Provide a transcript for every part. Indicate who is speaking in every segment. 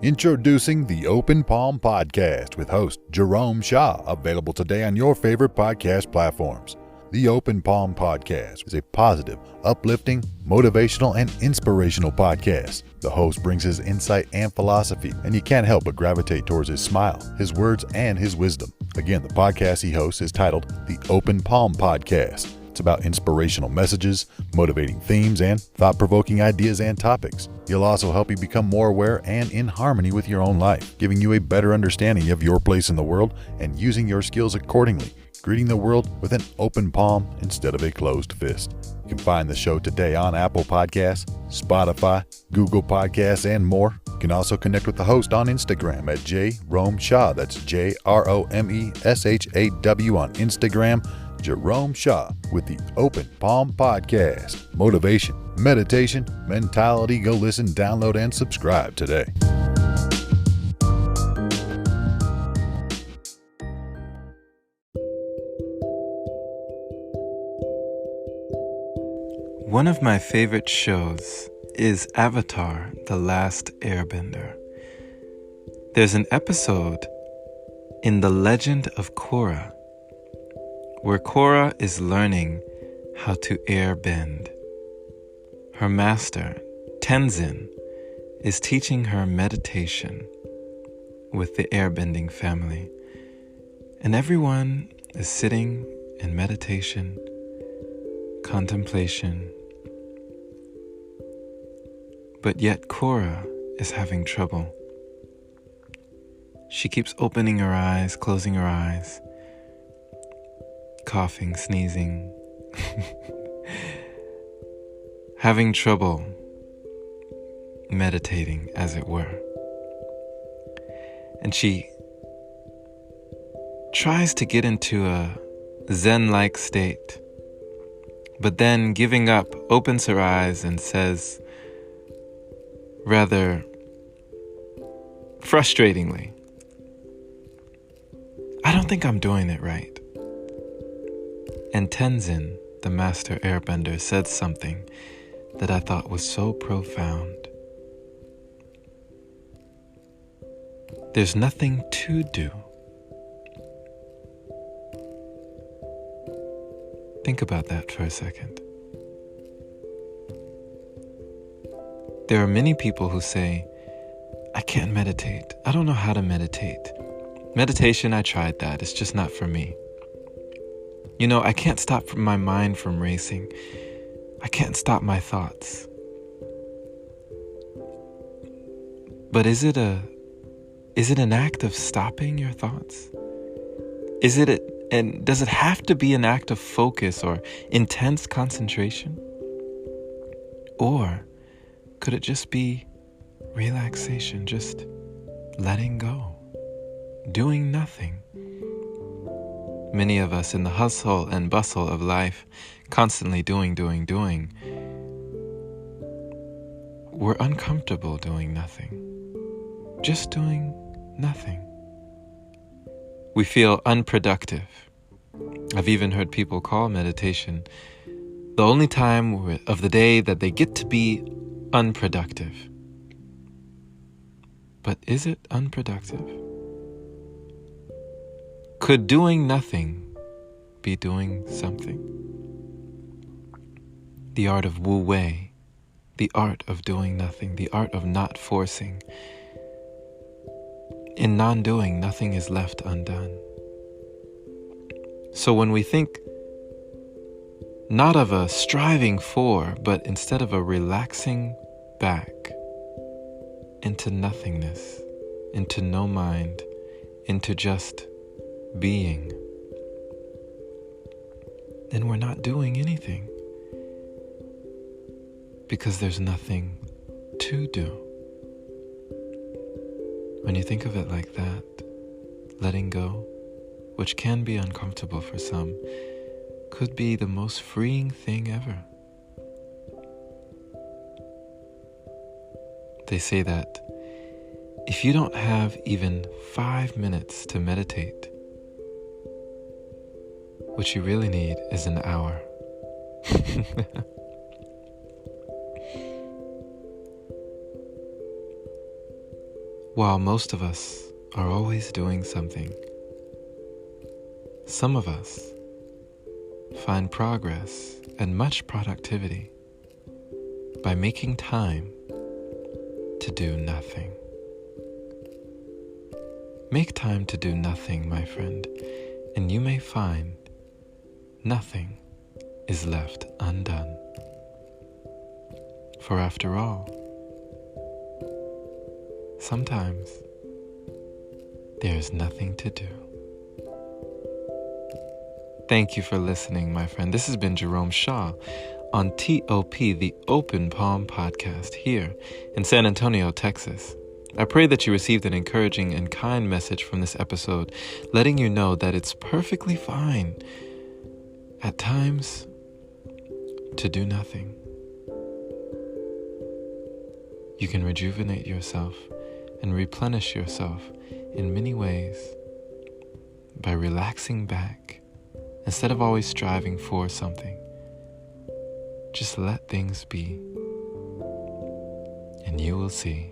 Speaker 1: Introducing the Open Palm Podcast with host Jerome Shaw, available today on your favorite podcast platforms. The Open Palm Podcast is a positive, uplifting, motivational, and inspirational podcast. The host brings his insight and philosophy, and you can't help but gravitate towards his smile, his words, and his wisdom. Again, the podcast he hosts is titled The Open Palm Podcast. It's about inspirational messages, motivating themes, and thought-provoking ideas and topics. He'll also help you become more aware and in harmony with your own life, giving you a better understanding of your place in the world and using your skills accordingly, greeting the world with an open palm instead of a closed fist. You can find the show today on Apple Podcasts, Spotify, Google Podcasts, and more. You can also connect with the host on Instagram at Jerome Shaw. That's JROMESHAW on Instagram. Jerome Shaw with the Open Palm Podcast. Motivation, meditation, mentality. Go listen, download, and subscribe today.
Speaker 2: One of my favorite shows is Avatar: The Last Airbender. There's an episode in The Legend of Korra where Korra is learning how to airbend. Her master, Tenzin, is teaching her meditation with the airbending family. And everyone is sitting in meditation, contemplation. But yet Korra is having trouble. She keeps opening her eyes, closing her eyes, coughing, sneezing, having trouble meditating, as it were. And she tries to get into a Zen-like state, but then giving up, opens her eyes and says, rather frustratingly, "I don't think I'm doing it right." And Tenzin, the master airbender, said something that I thought was so profound. There's nothing to do. Think about that for a second. There are many people who say, "I can't meditate. I don't know how to meditate. Meditation, I tried that. It's just not for me. You know, I can't stop my mind from racing. I can't stop my thoughts." But is it an act of stopping your thoughts? And does it have to be an act of focus or intense concentration? Or could it just be relaxation, just letting go, doing nothing? Many of us in the hustle and bustle of life, constantly doing, we're uncomfortable doing nothing, just doing nothing. We feel unproductive. I've even heard people call meditation the only time of the day that they get to be unproductive. But is it unproductive? Could doing nothing be doing something? The art of Wu Wei, the art of doing nothing, the art of not forcing. In non-doing, nothing is left undone. So when we think not of a striving for, but instead of a relaxing back into nothingness, into no mind, into just being, then we're not doing anything, because there's nothing to do. When you think of it like that, letting go, which can be uncomfortable for some, could be the most freeing thing ever. They say that if you don't have even 5 minutes to meditate, what you really need is an hour. While most of us are always doing something, some of us find progress and much productivity by making time to do nothing. Make time to do nothing, my friend, and you may find nothing is left undone. For after all, sometimes there's nothing to do. Thank you for listening, my friend. This has been Jerome Shaw on TOP, the Open Palm Podcast, here in San Antonio, Texas. I pray that you received an encouraging and kind message from this episode, letting you know that it's perfectly fine at times to do nothing. You can rejuvenate yourself and replenish yourself in many ways by relaxing back instead of always striving for something. Just let things be, and you will see.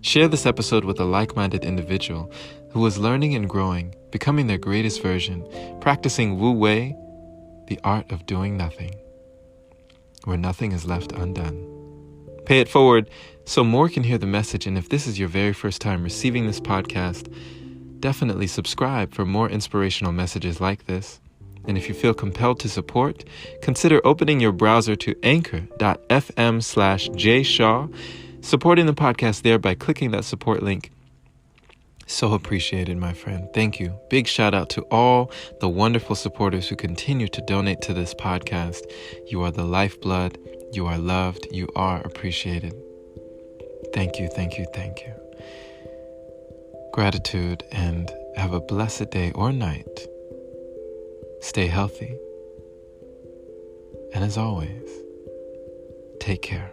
Speaker 2: Share this episode with a like-minded individual who is learning and growing, becoming their greatest version, practicing Wu Wei, the art of doing nothing, where nothing is left undone. Pay it forward so more can hear the message, and if this is your very first time receiving this podcast, definitely subscribe for more inspirational messages like this. And if you feel compelled to support, consider opening your browser to anchor.fm/jshaw, supporting the podcast there by clicking that support link. So appreciated, my friend. Thank you. Big shout out to all the wonderful supporters who continue to donate to this podcast. You are the lifeblood. You are loved. You are appreciated. Thank you, thank you, thank you. Gratitude, and have a blessed day or night. Stay healthy. And as always, take care.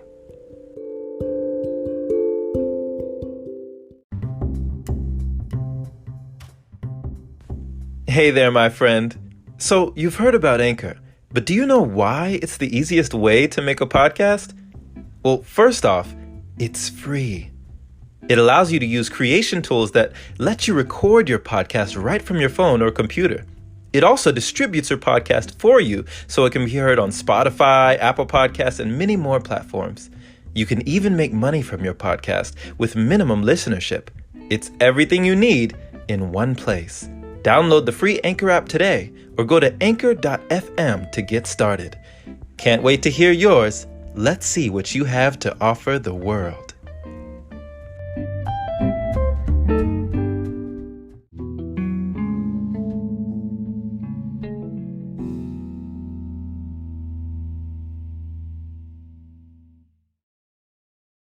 Speaker 2: Hey there, my friend. So you've heard about Anchor, but do you know why it's the easiest way to make a podcast? Well, first off, it's free. It allows you to use creation tools that let you record your podcast right from your phone or computer. It also distributes your podcast for you so it can be heard on Spotify, Apple Podcasts, and many more platforms. You can even make money from your podcast with minimum listenership. It's everything you need in one place. Download the free Anchor app today or go to anchor.fm to get started. Can't wait to hear yours. Let's see what you have to offer the world.